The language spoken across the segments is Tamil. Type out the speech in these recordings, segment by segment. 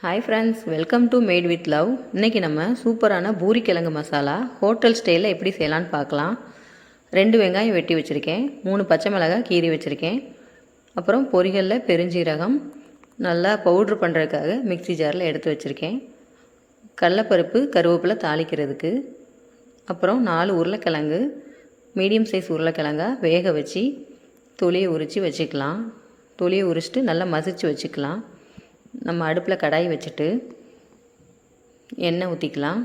Hi friends, welcome to mat with love. இன்றைக்கி நம்ம சூப்பரான பூரி கிழங்கு மசாலா ஹோட்டல் ஸ்டைலில் எப்படி செய்யலான்னு பார்க்கலாம். 2 வெங்காயம் வெட்டி வச்சுருக்கேன், 3 பச்சை மிளகாய் கீறி வச்சுருக்கேன். அப்புறம் பொரிகளில் பெருஞ்சீரகம் நல்லா பவுட்ரு பண்ணுறதுக்காக மிக்சி ஜாரில் எடுத்து வச்சுருக்கேன். கடலைப்பருப்பு கருவேப்பிலை தாளிக்கிறதுக்கு. அப்புறம் 4 உருளைக்கிழங்கு மீடியம் சைஸ் உருளைக்கிழங்கா வேக வச்சு தொலியை உரித்து வச்சுக்கலாம். தொலியை உரிச்சிட்டு நல்லா மசிச்சு வச்சுக்கலாம். நம்ம அடுப்பில் கடாய் வச்சுட்டு எண்ணெய் ஊற்றிக்கலாம்.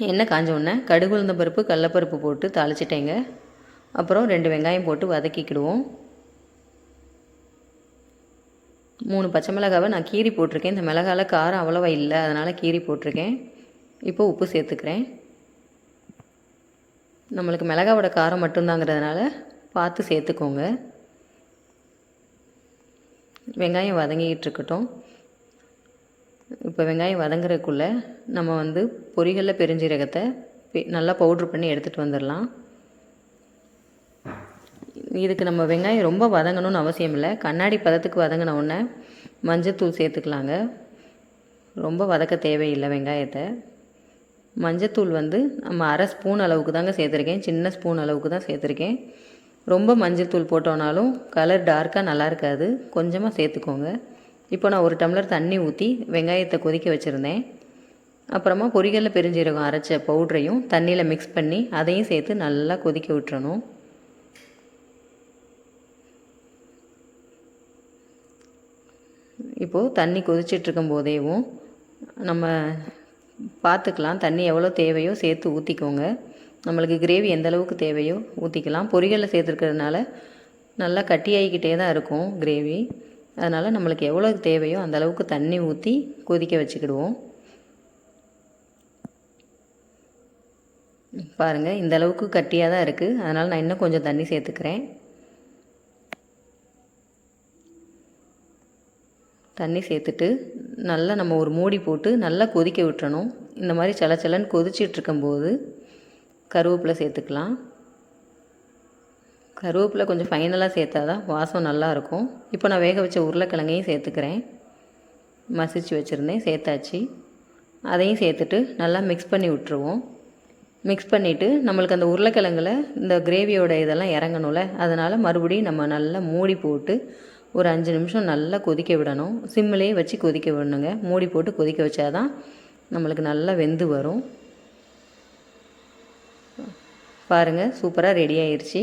எண்ணெய் காஞ்ச உடனே கடுகு உளுந்தம் பருப்பு கடலைப்பருப்பு போட்டு தாளிச்சிட்டேங்க. அப்புறம் 2 வெங்காயம் போட்டு வதக்கிக்கிடுவோம். 3 பச்சை மிளகாவை நான் கீரி போட்டிருக்கேன். இந்த மிளகாவில் காரம் அவ்வளோவா இல்லை, அதனால் கீரி போட்டிருக்கேன். இப்போ உப்பு சேர்த்துக்கிறேன். நம்மளுக்கு மிளகாவோட காரம் மட்டும்தாங்கிறதுனால பார்த்து சேர்த்துக்கோங்க. வெங்காயம் வதங்கிக்கிட்டு இருக்கட்டும். இப்போ வெங்காயம் வதங்குறதுக்குள்ளே நம்ம பொரிகளில் பெருஞ்சீரகத்தை நல்லா பவுட்ரு பண்ணி எடுத்துகிட்டு வந்துடலாம். இதுக்கு நம்ம வெங்காயம் ரொம்ப வதங்கணும்னு அவசியம் இல்லை. கண்ணாடி பதத்துக்கு வதங்கின உடனே மஞ்சத்தூள் சேர்த்துக்கலாங்க. ரொம்ப வதக்க தேவையில்லை வெங்காயத்தை. மஞ்சத்தூள் நம்ம 1/2 ஸ்பூன் அளவுக்கு தாங்க சேர்த்துருக்கேன். சின்ன ஸ்பூன் அளவுக்கு தான் சேர்த்துருக்கேன். ரொம்ப மஞ்சள் தூள் போட்டோனாலும் கலர் டார்க்காக நல்லா இருக்காது, கொஞ்சமாக சேர்த்துக்கோங்க. இப்போ நான் 1 டம்ளர் தண்ணி ஊற்றி வெங்காயத்தை கொதிக்க வச்சுருந்தேன். அப்புறமா பொரிகளில் பெருஞ்சீரகம் அரைச்ச பவுட்ரையும் தண்ணியில் மிக்ஸ் பண்ணி அதையும் சேர்த்து நல்லா கொதிக்க விட்டுறணும். இப்போது தண்ணி கொதிச்சிட்ருக்கும் போதேவும் நம்ம பார்த்துக்கலாம், தண்ணி எவ்வளோ தேவையோ சேர்த்து ஊற்றிக்கோங்க. நம்மளுக்கு கிரேவி எந்த அளவுக்கு தேவையோ ஊற்றிக்கலாம். பொரிகளில் சேர்த்துருக்கிறதுனால நல்லா கட்டியாகிக்கிட்டே தான் இருக்கும் கிரேவி. அதனால் நம்மளுக்கு எவ்வளோ தேவையோ அந்த அளவுக்கு தண்ணி ஊற்றி கொதிக்க வச்சுக்கிடுவோம். பாருங்கள், இந்த அளவுக்கு கட்டியாக தான் இருக்குது. அதனால் நான் இன்னும் கொஞ்சம் தண்ணி சேர்த்துக்கிறேன். தண்ணி சேர்த்துட்டு நல்லா நம்ம ஒரு மூடி போட்டு நல்லா கொதிக்க விட்டுறணும். இந்த மாதிரி சலச்சலன்னு கொதிச்சிட்ருக்கும்போது கருவேப்பிலை சேர்த்துக்கலாம். கருவேப்பிலை கொஞ்சம் ஃபைனலாக சேர்த்தா தான் வாசம் நல்லாயிருக்கும். இப்போ நான் வேக வச்ச உருளைக்கிழங்கையும் சேர்த்துக்கிறேன். மசிச்சு வச்சுருந்தேன், சேர்த்தாச்சு. அதையும் சேர்த்துட்டு நல்லா மிக்ஸ் பண்ணி விட்டுருவோம். மிக்ஸ் பண்ணிவிட்டு நம்மளுக்கு அந்த உருளைக்கிழங்குல இந்த கிரேவியோட இதெல்லாம் இறங்கணும்ல, அதனால் மறுபடியும் நம்ம நல்லா மூடி போட்டு ஒரு 5 நிமிஷம் நல்லா கொதிக்க விடணும். சிம்மிலேயே வச்சு கொதிக்க விடணுங்க. மூடி போட்டு கொதிக்க வச்சாதான் நம்மளுக்கு நல்லா வெந்து வரும். பாருங்கள், சூப்பராக ரெடி ஆயிடுச்சு.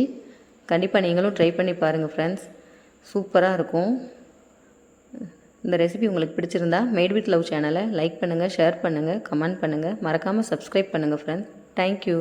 கண்டிப்பாக நீங்களும் ட்ரை பண்ணி பாருங்கள் ஃப்ரெண்ட்ஸ், சூப்பராக இருக்கும். இந்த ரெசிபி உங்களுக்கு பிடிச்சிருந்தா மேட் வித் லவ் சேனலை லைக் பண்ணுங்கள், ஷேர் பண்ணுங்கள், கமெண்ட் பண்ணுங்கள், மறக்காமல் சப்ஸ்கிரைப் பண்ணுங்கள் ஃப்ரெண்ட்ஸ். தேங்க்யூ.